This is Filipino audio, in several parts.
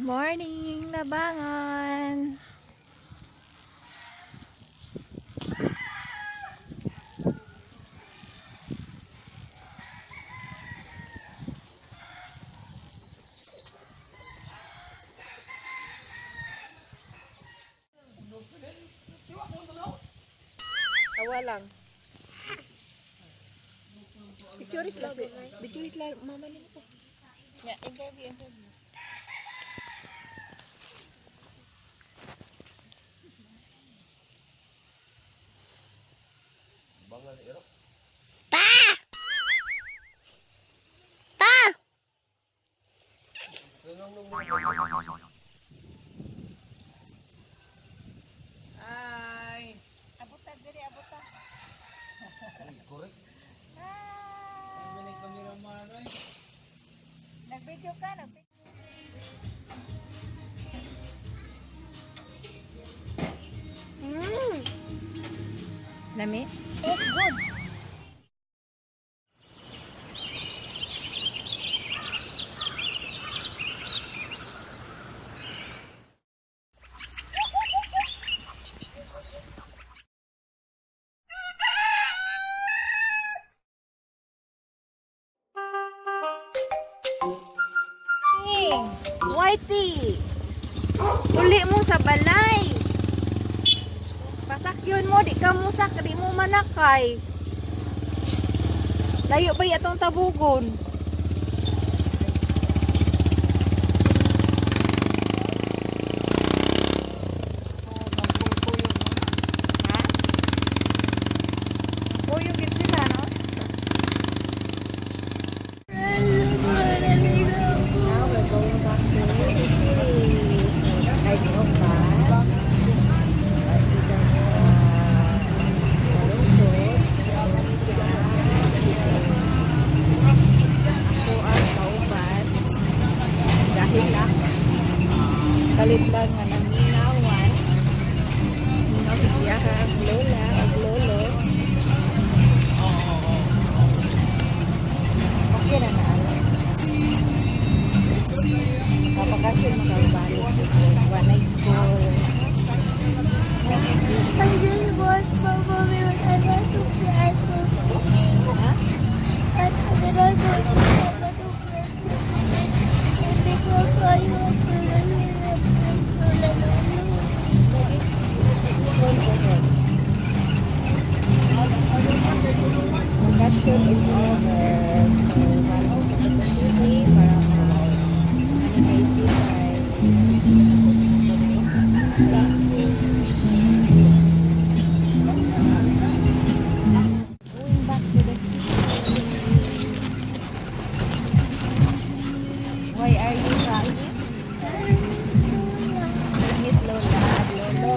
Morning, Labangan. Tawa lang. Pictures lang. Pictures lang. Mama nila pa. Yeah, interview. Ay, Abutan diri, abutan. correct. Ah, Ano ni cameraman ay? nag-video ka, Lami? It's good. Whitey! Uli mo sa balay! Pasakyon mo, di ka musak, di mo manakay. Shh! Layo ba atong tabugon? Ha? Puyog yun sila, no? Now we're going back to the city. Riding of bus. At dito sa lungsod. Ako ang kauban. Dahil ako. Kalit lang nga ng minawan. Minaw sa siyahang lola at lolo. Okay na na. Kapakasyon makabalik dito. Wanay school. I just want Mama Milk. I want to fly to Ha? and I want Mama to fly and because I want to live in a Bakasyon is over. So, balik sa city para going back to the city. Why are you crying? Miss Lola at Lolo.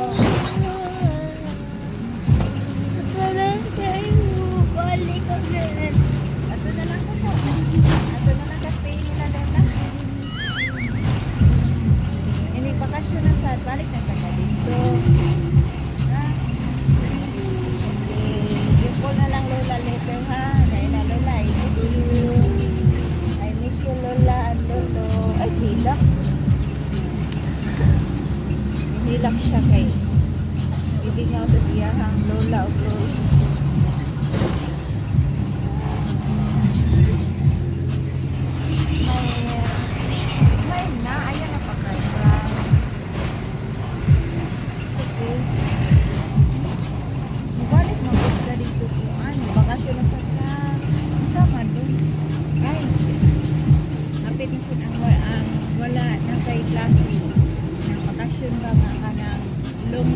balik again. Ato na lang ko sa ato na lang kasi nila Lola. Ini bakasyon na sa balik na taga dito. Ha? Okay. Give ko na lang Lola later ha. Dahil na Lola, I miss you. I miss you Lola and Lolo. Ay, hilak. Hilak siya kay ibingaw sa siyahang Lola o Lolo. Smile na. Ayan na pa-cry. Okay. Balik mo gusto dito po. Bakasyon na sa ka. Sama doon. Ay. Napitisin ang wala na kay klase. Nang bakasyon ka nga ka ng lum